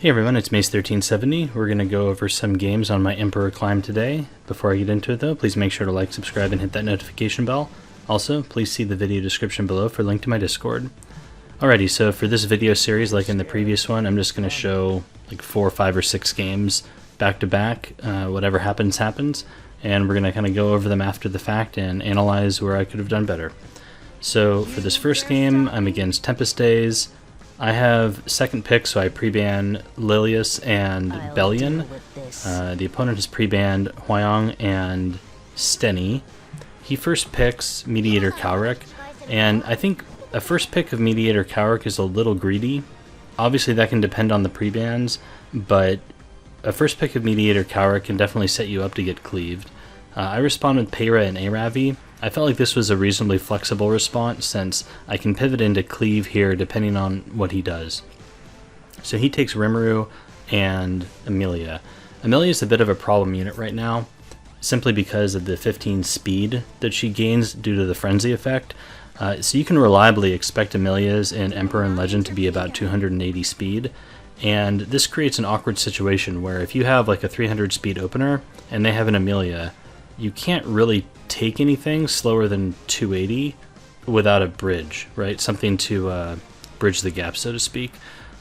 Hey everyone, it's Mace1370. We're going to go over some games on my Emperor Climb today. Before I get into it though, please make sure to like, subscribe, and hit that notification bell. Also, please see the video description below for a link to my Discord. Alrighty, so for this video series, like in the previous one, I'm just going to show like 4, 5, or 6 games back to back. Whatever happens, happens. And we're going to kind of go over them after the fact and analyze where I could have done better. So for this first game, I'm against Tempest Days. I have second pick, so I pre-ban Lilius and Bellion. The opponent has pre-banned Huayong and Steny. He first picks Mediator Kauric, and I think a first pick of Mediator Kauric is a little greedy. Obviously that can depend on the pre-bans, but a first pick of Mediator Kauric can definitely set you up to get cleaved. I respond with Peyra and Aravi. I felt like this was a reasonably flexible response since I can pivot into cleave here depending on what he does. So he takes Rimuru and Amelia. Amelia is a bit of a problem unit right now, simply because of the 15 speed that she gains due to the frenzy effect. So you can reliably expect Amelia's in Emperor and Legend to be about 280 speed. And this creates an awkward situation where if you have like a 300 speed opener and they have an Amelia, you can't really take anything slower than 280 without a bridge, right? Something to bridge the gap, so to speak.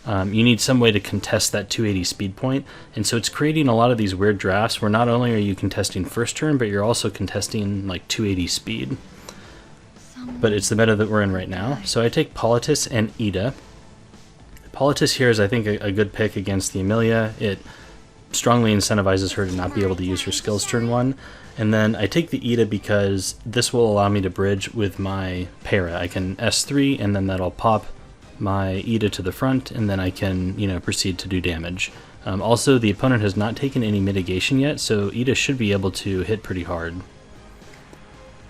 You need some way to contest that 280 speed point, and so it's creating a lot of these weird drafts where not only are you contesting first turn, but you're also contesting like 280 speed. But it's the meta that we're in right now. So I take Politis and Ida. Politis here is, I think, a good pick against the Amelia. It strongly incentivizes her to not be able to use her skills turn 1. And then I take the Ida because this will allow me to bridge with my Peyra. I can S3 and then that'll pop my Ida to the front, and then I can, proceed to do damage. Also, the opponent has not taken any mitigation yet, so Ida should be able to hit pretty hard.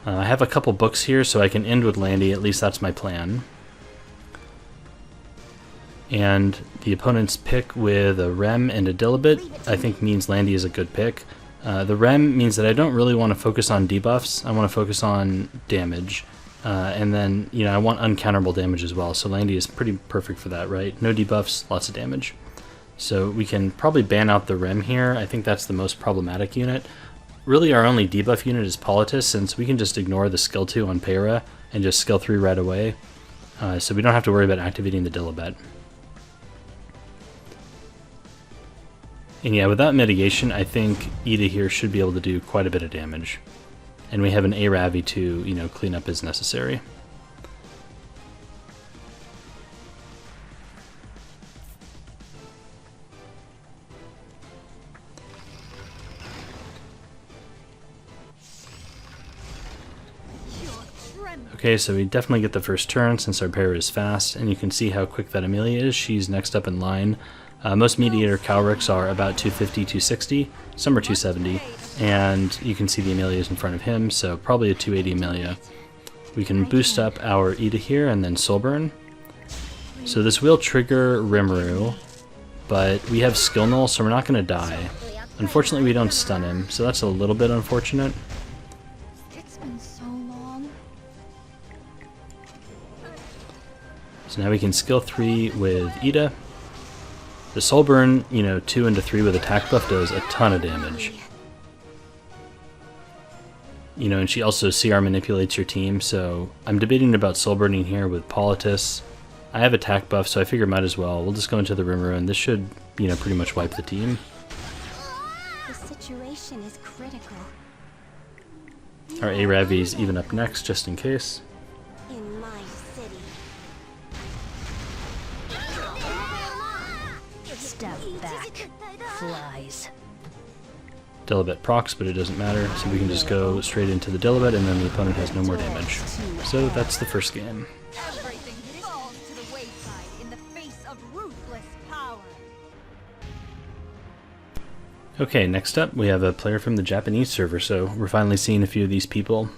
I have a couple books here, so I can end with Landy, at least that's my plan. And the opponent's pick with a Rem and a Dilibit, I think means Landy is a good pick. The Rem means that I don't really want to focus on debuffs, I want to focus on damage. And then, I want uncounterable damage as well, so Landy is pretty perfect for that, right? No debuffs, lots of damage. So we can probably ban out the Rem here. I think that's the most problematic unit. Really our only debuff unit is Politis, since we can just ignore the skill 2 on Peyra and just skill 3 right away. So we don't have to worry about activating the Dilibet. And yeah, without mitigation, I think Ida here should be able to do quite a bit of damage. And we have an Aravi to, clean up as necessary. Okay, so we definitely get the first turn since our Peyra is fast, and you can see how quick that Amelia is. She's next up in line. Most Mediator Kaurics are about 250, 260, some are 270, and you can see the Amelia is in front of him, so probably a 280 Amelia. We can boost up our Ida here and then Soulburn. So this will trigger Rimuru, but we have Skill Null, so we're not going to die. Unfortunately, we don't stun him, so that's a little bit unfortunate. So now we can skill 3 with Ida. The Soulburn, 2 into 3 with attack buff does a ton of damage. And she also CR manipulates your team, so I'm debating about Soulburning here with Politis. I have attack buff, so I figure might as well. We'll just go into the Rimuru, and this should, pretty much wipe the team. The situation is critical. Our Aravi is even up next, just in case. In my city. Step back, flies. Dilibet procs, but it doesn't matter, so we can just go straight into the Dilibet, and then the opponent has no more damage. So that's the first game. Everything falls to the wayside in the face of ruthless power. Okay, next up we have a player from the Japanese server, so we're finally seeing a few of these people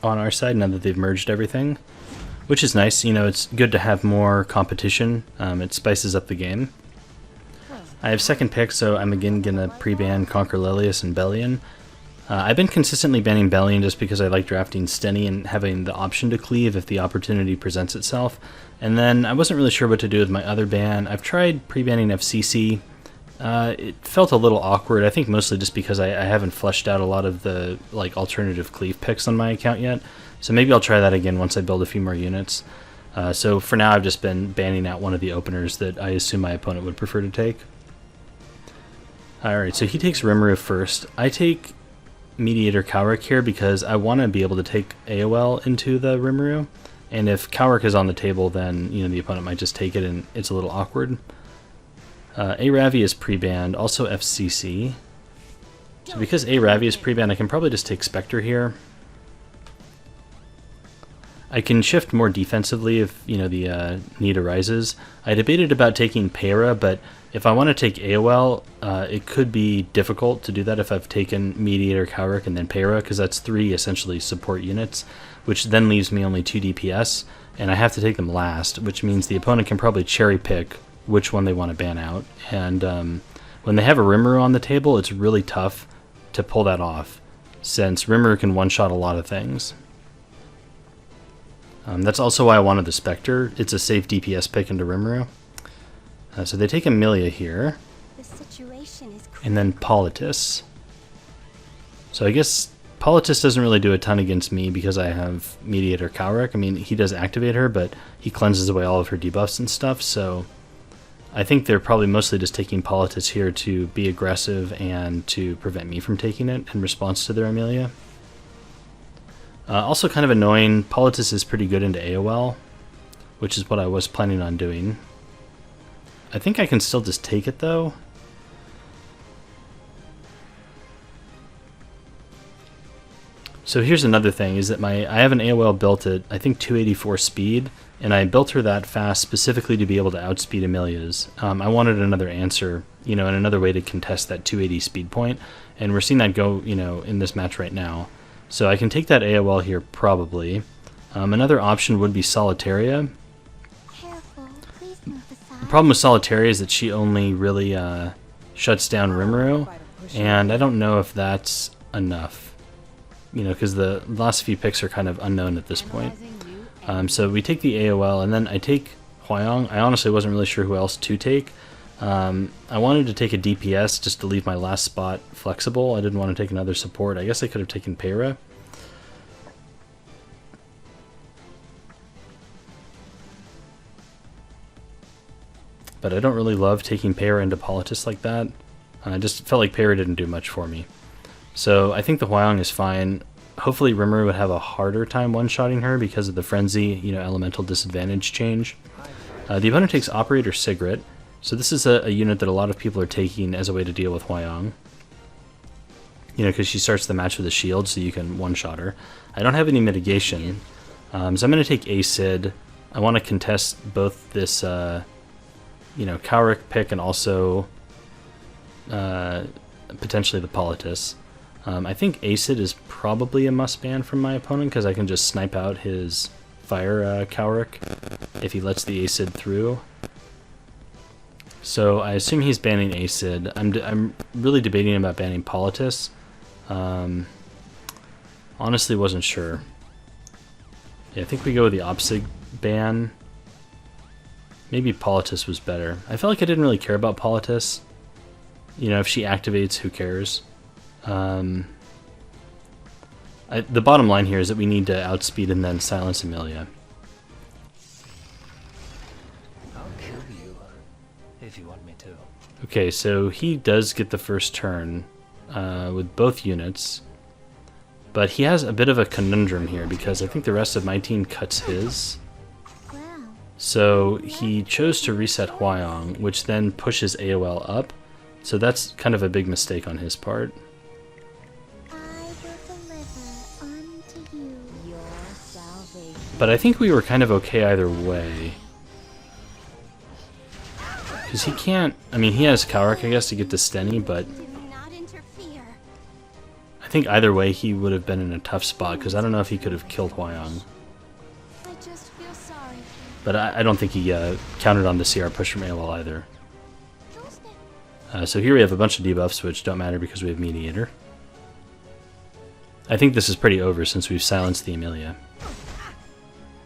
on our side now that they've merged everything, which is nice. It's good to have more competition. It spices up the game. I have second pick, so I'm again going to pre-ban Conquer Lilius and Bellion. I've been consistently banning Bellion just because I like drafting Stenny and having the option to cleave if the opportunity presents itself. And then I wasn't really sure what to do with my other ban. I've tried pre-banning FCC. It felt a little awkward, I think mostly just because I haven't fleshed out a lot of the like alternative cleave picks on my account yet. So maybe I'll try that again once I build a few more units. So for now I've just been banning out one of the openers that I assume my opponent would prefer to take. Alright, so he takes Rimuru first. I take Mediator Cowrick here because I want to be able to take AOL into the Rimuru. And if Cowrick is on the table, then the opponent might just take it and it's a little awkward. A-Ravi is pre-banned, also FCC. So because A-Ravi is pre-banned, I can probably just take Spectre here. I can shift more defensively if the need arises. I debated about taking Para, but if I want to take AOL, it could be difficult to do that if I've taken Mediator, Cowrick, and then Para, because that's 3 essentially support units, which then leaves me only 2 DPS, and I have to take them last, which means the opponent can probably cherry pick which one they want to ban out. And when they have a Rimuru on the table, it's really tough to pull that off, since Rimuru can one-shot a lot of things. That's also why I wanted the Spectre. It's a safe DPS pick into Rimuru. So they take Amelia here, and then Politis. So I guess Politis doesn't really do a ton against me because I have Mediator Cowrick. I mean, he does activate her, but he cleanses away all of her debuffs and stuff, so I think they're probably mostly just taking Politis here to be aggressive and to prevent me from taking it in response to their Amelia. Also kind of annoying, Politis is pretty good into AOL, which is what I was planning on doing. I think I can still just take it though. So here's another thing, is that I have an AOL built at I think 284 speed, and I built her that fast specifically to be able to outspeed Amelia's. I wanted another answer, and another way to contest that 280 speed point, and we're seeing that go, in this match right now. So I can take that AOL here probably. Another option would be Solitaria. The problem with Solitaria is that she only really shuts down Rimuru, and I don't know if that's enough. Because the last few picks are kind of unknown at this point. So we take the AOL, and then I take Huayong. I honestly wasn't really sure who else to take. I wanted to take a DPS just to leave my last spot flexible. I didn't want to take another support. I guess I could have taken Para. But I don't really love taking Para into Politis like that. I just felt like Para didn't do much for me. So I think the Huayong is fine. Hopefully Rimuru would have a harder time one-shotting her because of the Frenzy, elemental disadvantage change. The opponent takes Operator Sigrid. So this is a unit that a lot of people are taking as a way to deal with Huayong. Because she starts the match with a shield, so you can one-shot her. I don't have any mitigation, so I'm going to take Acid. I want to contest both this, Cowrick pick and also potentially the Politis. I think Acid is probably a must-ban from my opponent because I can just snipe out his Fire Cowrick if he lets the Acid through. So I assume he's banning Acid. I'm really debating about banning Politis. Honestly wasn't sure. Yeah, I think we go with the Opsig ban. Maybe Politis was better. I felt like I didn't really care about Politis. If she activates, who cares? The bottom line here is that we need to outspeed and then silence Amelia. I'll kill you if you want me to. Okay, so he does get the first turn with both units, but he has a bit of a conundrum here because I think the rest of my team cuts his. So he chose to reset Huayong, which then pushes AOL up. So that's kind of a big mistake on his part. But I think we were kind of okay either way. Because he can't... I mean, he has Cowrick, I guess, to get to Stenny, but... I think either way he would have been in a tough spot, because I don't know if he could have killed Huayong. But I don't think he counted on the CR push from AOL either. So here we have a bunch of debuffs, which don't matter because we have Mediator. I think this is pretty over since we've silenced the Amelia.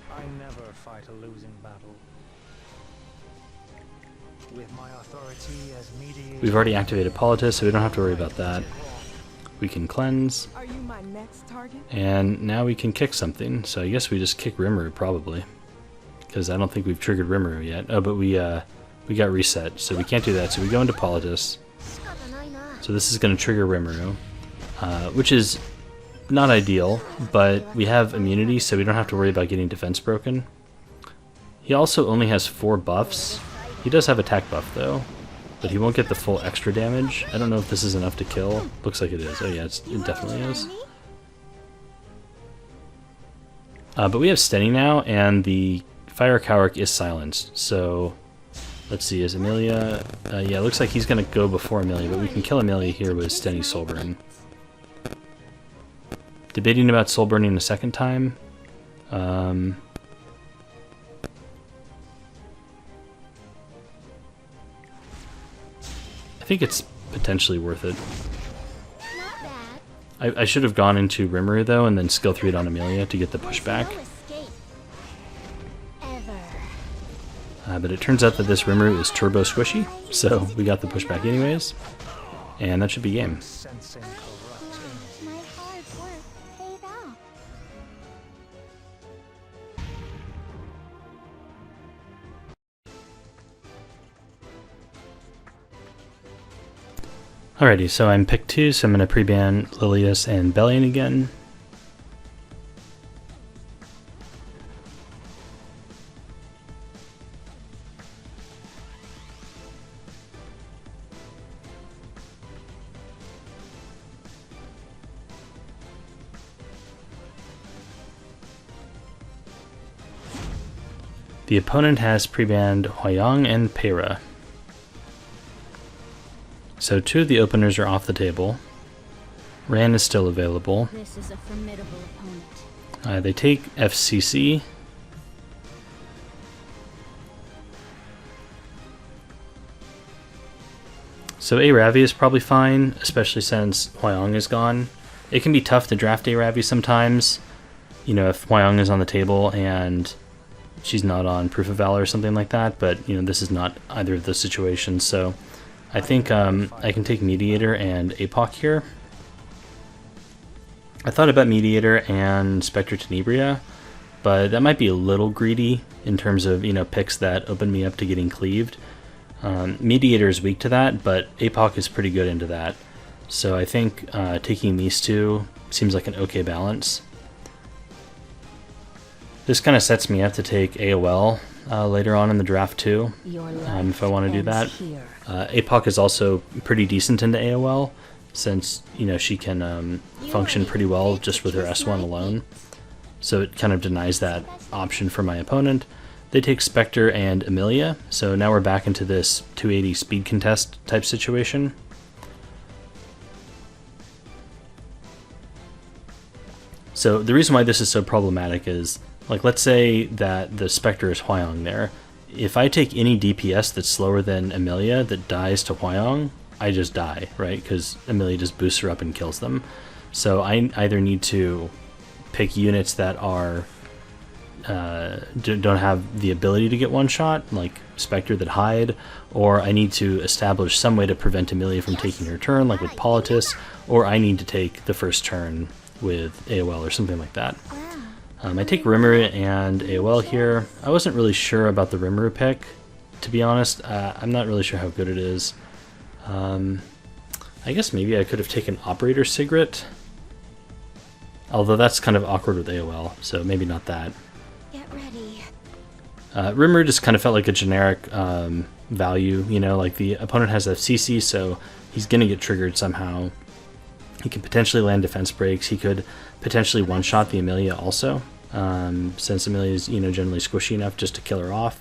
I never fight a losing battle. With my authority as mediator, We've already activated Politis, so we don't have to worry about that. We can cleanse. Are you my next target? And now we can kick something, so I guess we just kick Rimuru probably. Because I don't think we've triggered Rimuru yet. Oh, but we got reset, so we can't do that. So we go into Politis. So this is going to trigger Rimuru, which is not ideal, but we have immunity, so we don't have to worry about getting defense broken. He also only has 4 buffs. He does have attack buff though, but he won't get the full extra damage. I don't know if this is enough to kill. Looks like it is. Oh yeah, it definitely is. But we have Stenny now, and the Fire Cowrick is silenced, so let's see, is Amelia... yeah, it looks like he's going to go before Amelia, but we can kill Amelia here with Stenny Soulburn. Debating about Soulburning a second time. I think it's potentially worth it. I should have gone into Rimuru though, and then skill 3'd on Amelia to get the pushback. But it turns out that this Rimuru is turbo squishy, so we got the pushback anyways. And that should be game. sensing corrupt energy. My hard work paid off. Alrighty, so I'm pick 2, so I'm going to pre-ban Lilius and Bellion again. The opponent has pre-banned Huayang and Pera. So 2 of the openers are off the table. Ran is still available. This is a formidable opponent. They take FCC. So A-Ravi is probably fine, especially since Huayang is gone. It can be tough to draft A-Ravi sometimes, you know, if Huayang is on the table and she's not on Proof of Valor or something like that, but, you know, this is not either of those situations, so I think I can take Mediator and APOC here. I thought about Mediator and Spectre Tenebria, but that might be a little greedy in terms of, you know, picks that open me up to getting cleaved. Mediator is weak to that, but APOC is pretty good into that. So I think taking these 2 seems like an okay balance. This kind of sets me up to take AOL later on in the draft too, if I want to do that. APOC is also pretty decent into AOL, since, you know, she can function pretty well just with her S1 alone. So it kind of denies that option for my opponent. They take Spectre and Amelia, so now we're back into this 280 speed contest type situation. So the reason why this is so problematic is, like, let's say that the Spectre is Huayang there. If I take any DPS that's slower than Amelia that dies to Huayang, I just die, right? Because Amelia just boosts her up and kills them. So I either need to pick units that are don't have the ability to get one shot, like Spectre that hide, or I need to establish some way to prevent Amelia from taking her turn, like with Politis, or I need to take the first turn with AOL or something like that. I take Rimuru and AOL here. I wasn't really sure about the Rimuru pick, to be honest. I'm not really sure how good it is. I guess maybe I could have taken Operator Sigrid, although that's kind of awkward with AOL, so maybe not that. Get ready. Rimuru just kind of felt like a generic value, you know, like the opponent has FCC, so he's going to get triggered somehow. He can potentially land defense breaks. He could potentially one-shot the Amelia also, since Amelia is, you know, generally squishy enough just to kill her off.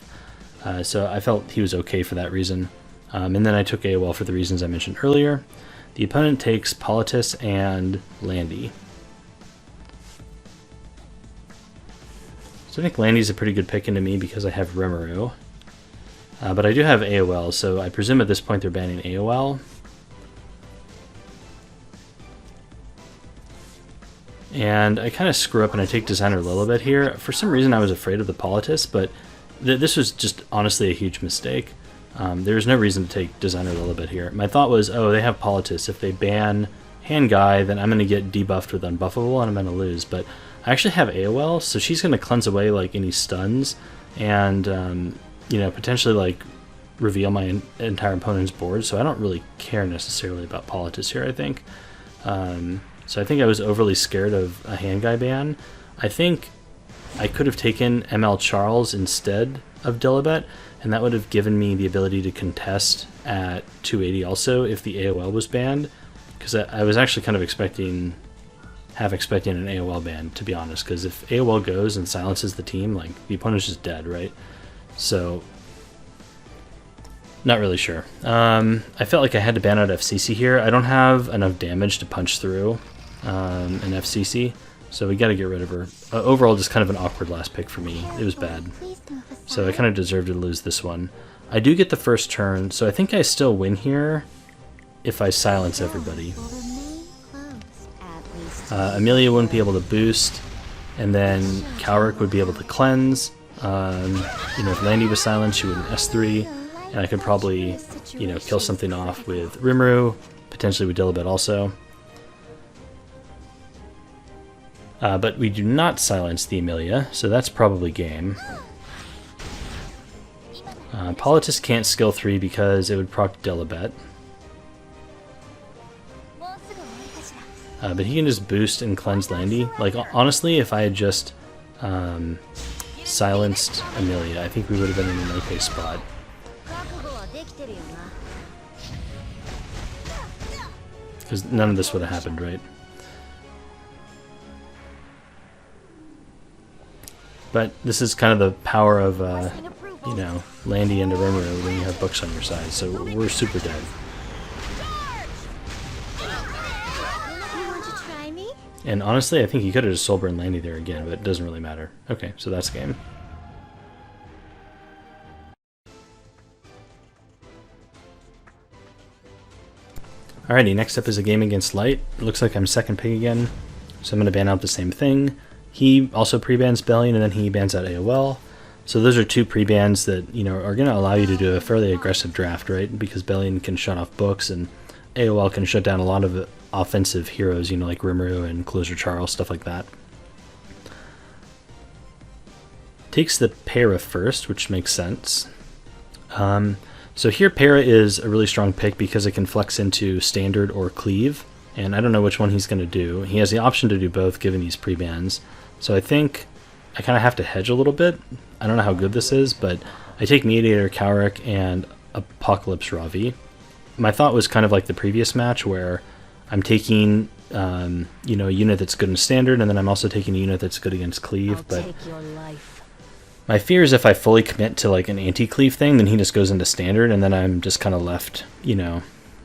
So I felt he was okay for that reason. And then I took AOL for the reasons I mentioned earlier. The opponent takes Politis and Landy. So I think Landy's a pretty good pick into me because I have Rimuru. But I do have AOL, so I presume at this point they're banning AOL. And I kind of screw up and I take Designer Lilibet here. For some reason I was afraid of the Politis, but this was just honestly a huge mistake. There was no reason to take Designer Lilibet here. My thought was, oh, they have Politis. If they ban Hand Guy, then I'm going to get debuffed with Unbuffable and I'm going to lose. But I actually have AOL, so she's going to cleanse away like any stuns and, you know, potentially like reveal my entire opponent's board. So I don't really care necessarily about Politis here, I think. So I think I was overly scared of a Hand Guy ban. I think I could have taken ML Charles instead of Dilibet, and that would have given me the ability to contest at 280 also if the AOL was banned, because I was actually kind of half expecting an AOL ban, to be honest, because if AOL goes and silences the team, like, the opponent's just dead, right? So, not really sure. I felt like I had to ban out FCC here. I don't have enough damage to punch through an FCC, so we gotta get rid of her. Overall, just kind of an awkward last pick for me. It was bad. So I kind of deserved to lose this one. I do get the first turn, so I think I still win here if I silence everybody. Amelia wouldn't be able to boost, and then Cowrick would be able to cleanse. You know, if Landy was silenced, she would an S3, and I could probably, you know, kill something off with Rimuru, potentially with Dilibet also. But we do not silence the Amelia, so that's probably game. Politis can't skill 3 because it would proc Dilibet. But he can just boost and cleanse Landy. Like, honestly, if I had just silenced Amelia, I think we would have been in an okay spot. Because none of this would have happened, right? But this is kind of the power of, you know, Landy and Rimuru when you have books on your side, so we're super dead. And honestly, I think he could have just Soulburn Landy there again, but it doesn't really matter. Okay, so that's game. Alrighty, next up is a game against Light. It looks like I'm second pick again, so I'm going to ban out the same thing. He also pre-bans Bellion, and then he bans out AOL. So those are two pre-bans that, you know, are going to allow you to do a fairly aggressive draft, right? Because Bellion can shut off books, and AOL can shut down a lot of offensive heroes, you know, like Rimuru and Closer Charles, stuff like that. Takes the Para first, which makes sense. So here Para is a really strong pick because it can flex into Standard or Cleave, and I don't know which one he's going to do. He has the option to do both given these pre-bans, so I think I kind of have to hedge a little bit. I don't know how good this is, but I take Mediator, Cowrick, and Apocalypse Ravi. My thought was kind of like the previous match where I'm taking you know, a unit that's good in Standard, and then I'm also taking a unit that's good against Cleave, but my fear is if I fully commit to like an anti-Cleave thing, then he just goes into Standard, and then I'm just kind of left, you know,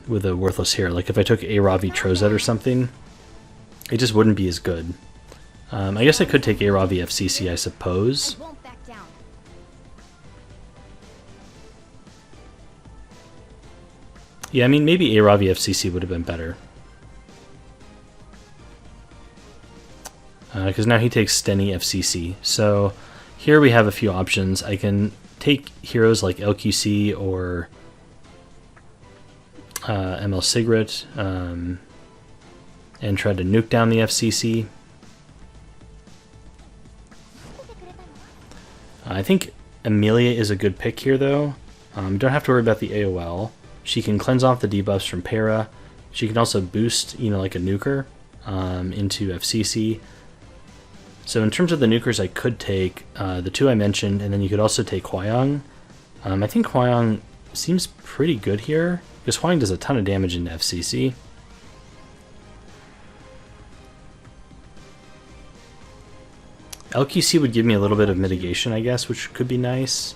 with a worthless hero. Like if I took a Ravi Trozet or something, it just wouldn't be as good. I guess I could take a Ravi FCC, I suppose. Yeah, I mean, maybe a Ravi FCC would have been better. Because now he takes Steny FCC. So here we have a few options. I can take heroes like LQC or ML Sigret and try to nuke down the FCC. I think Amelia is a good pick here, though. Don't have to worry about the AOL. She can cleanse off the debuffs from Para. She can also boost, you know, like a nuker into FCC. So in terms of the nukers, I could take the two I mentioned, and then you could also take Hwyong. I think Hwyong seems pretty good here, because Hwyong does a ton of damage into FCC. LQC would give me a little bit of mitigation, I guess, which could be nice.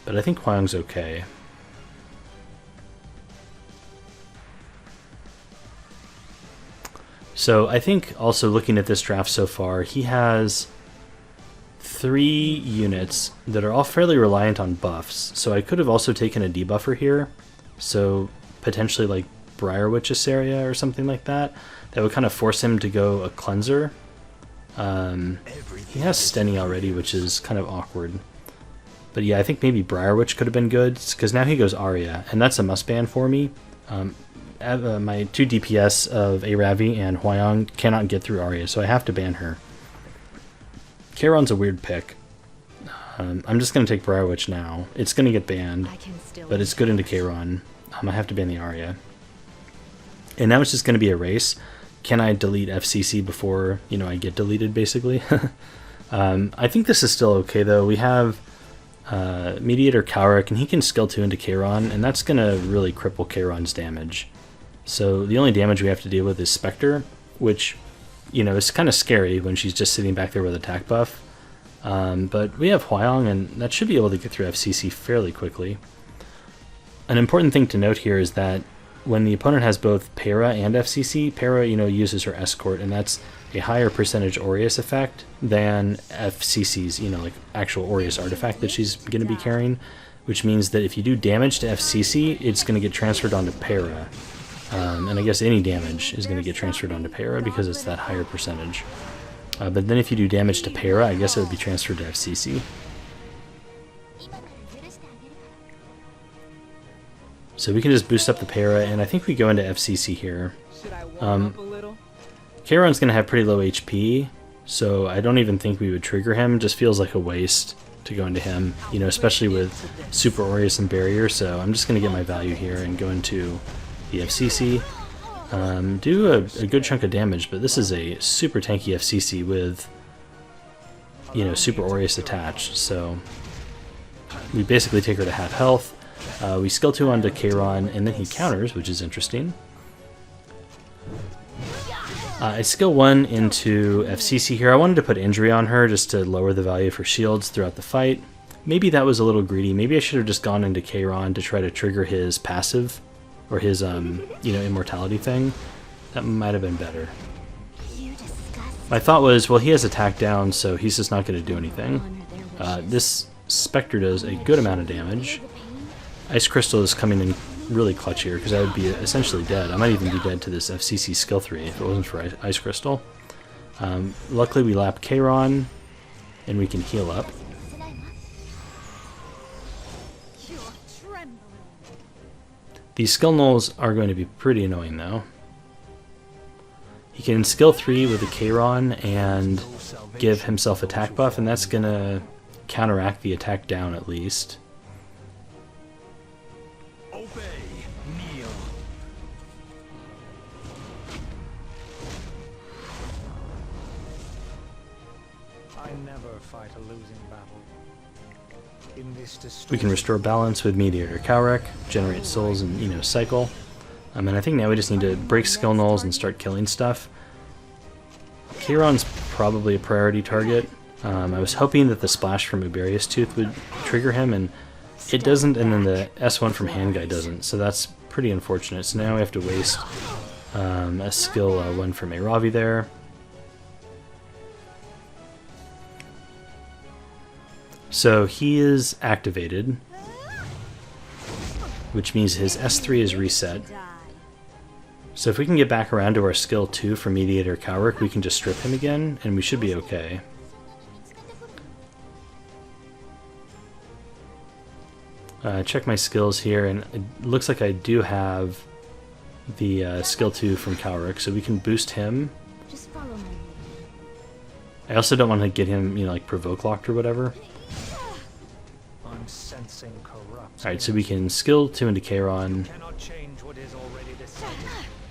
But I think Hwyong's okay. So I think also looking at this draft so far, he has 3 units that are all fairly reliant on buffs. So I could have also taken a debuffer here. So potentially like Briar Witch's area or something like that. That would kind of force him to go a cleanser. He has Stenny already, which is kind of awkward. But yeah, I think maybe Briar Witch could have been good, because now he goes Arya, and that's a must ban for me. My 2 DPS of Aravi and Huayang cannot get through Arya, so I have to ban her. KRON's a weird pick. I'm just going to take Briar Witch now. It's going to get banned, but it's good into KRON. I have to ban the Arya. And now it's just going to be a race. Can I delete FCC before, you know, I get deleted, basically? I think this is still okay, though. We have Mediator Cowrick, and he can skill 2 into KRON, and that's going to really cripple KRON's damage. So the only damage we have to deal with is Spectre, which, you know, is kind of scary when she's just sitting back there with attack buff. But we have Huayang, and that should be able to get through FCC fairly quickly. An important thing to note here is that when the opponent has both Para and FCC, Para, you know, uses her Escort, and that's a higher percentage Aureus effect than FCC's, you know, like actual Aureus artifact that she's going to be carrying, which means that if you do damage to FCC, it's going to get transferred onto Para. And I guess any damage is going to get transferred onto Para because it's that higher percentage. But then if you do damage to Para, I guess it would be transferred to FCC. So we can just boost up the Para, and I think we go into FCC here. KRON's going to have pretty low HP, so I don't even think we would trigger him. Just feels like a waste to go into him, you know, especially with Super Aureus and Barrier, so I'm just going to get my value here and go into the FCC. Do a good chunk of damage, but this is a super tanky FCC with, you know, Super Aureus attached, so we basically take her to half health. We skill 2 onto KRON, and then he counters, which is interesting. I skill 1 into FCC here. I wanted to put injury on her just to lower the value of her shields throughout the fight. Maybe that was a little greedy. Maybe I should have just gone into KRON to try to trigger his passive, or his, you know, immortality thing. That might have been better. My thought was, well, he has attack down, so he's just not going to do anything. This Spectre does a good amount of damage. Ice Crystal is coming in really clutch here, because I would be essentially dead. I might even be dead to this FCC skill 3 if it wasn't for Ice Crystal. Luckily we lap KRON, and we can heal up. These skill nulls are going to be pretty annoying, though. He can skill 3 with a KRON and give himself attack buff, and that's going to counteract the attack down at least. We can restore balance with Mediator Cowrick, generate souls, and, you know, cycle. And I think now we just need to break skill nulls and start killing stuff. KRON's probably a priority target. I was hoping that the splash from Uberius Tooth would trigger him, and it doesn't, and then the S1 from Handguy doesn't, so that's pretty unfortunate. So now we have to waste a skill 1 from Aravi there. So he is activated, which means his S3 is reset. So if we can get back around to our skill 2 for Mediator Cowrick, we can just strip him again, and we should be okay. Check my skills here, and it looks like I do have the skill 2 from Cowrick, so we can boost him. I also don't want to get him, you know, like provoke locked or whatever. Alright, so we can skill 2 into KRON,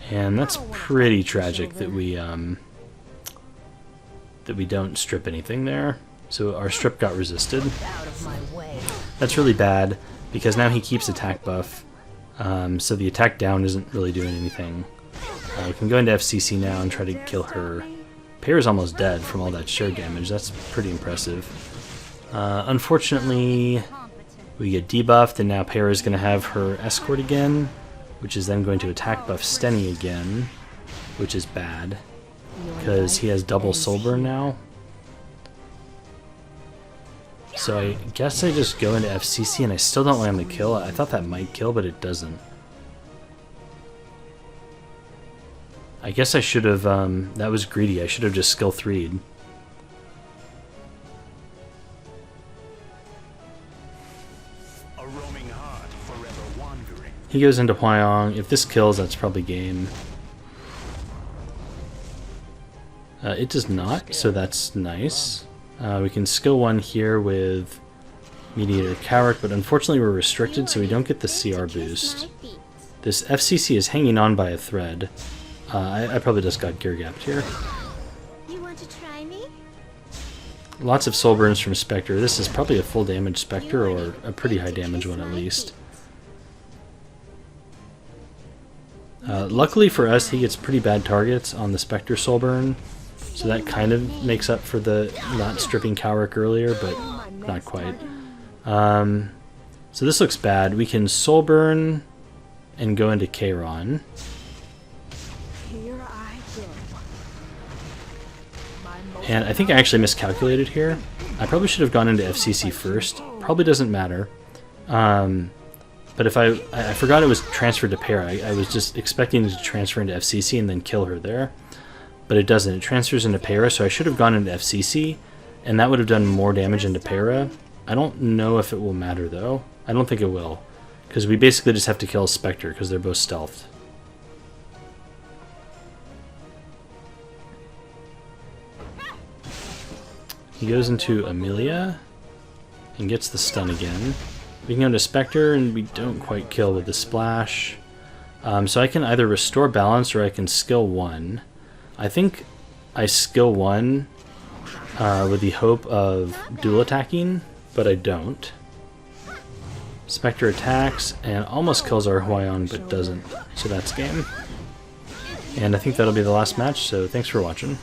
and that's pretty tragic that we don't strip anything there. So our strip got resisted. That's really bad, because now he keeps attack buff, so the attack down isn't really doing anything. We can go into FCC now and try to kill her. Para's almost dead from all that show damage. That's pretty impressive. Unfortunately, we get debuffed, and now Para is going to have her Escort again, which is then going to attack buff Stenny again, which is bad, because he has double soul burn now. So I guess I just go into FCC, and I still don't land the kill. I thought that might kill, but it doesn't. I guess I should have, that was greedy. I should have just skill 3'd. A roaming heart, forever wandering. He goes into Hwyong. If this kills, that's probably game. It does not, so that's nice. We can skill 1 here with Mediator Coward, but unfortunately we're restricted, so we don't get the CR boost. This FCC is hanging on by a thread. I probably just got gear gapped here. You want to try me? Lots of soul burns from Spectre. This is probably a full damage Spectre, or a pretty high damage one at least. Luckily for us, he gets pretty bad targets on the Spectre soul burn, so that kind of makes up for the not stripping Cowrick earlier, but not quite. So this looks bad. We can soul burn and go into KRON. And I think I actually miscalculated here. I probably should have gone into FCC first. Probably doesn't matter. But if I forgot it was transferred to Para. I was just expecting it to transfer into FCC and then kill her there. But it doesn't. It transfers into Para, so I should have gone into FCC, and that would have done more damage into Para. I don't know if it will matter, though. I don't think it will, because we basically just have to kill Spectre, because they're both stealthed. He goes into Amelia, and gets the stun again. We can go into Spectre, and we don't quite kill with the splash. So I can either restore balance, or I can skill 1. I think I skill 1 with the hope of dual attacking, but I don't. Spectre attacks and almost kills our Hwyong, but doesn't. So that's game. And I think that'll be the last match, so thanks for watching.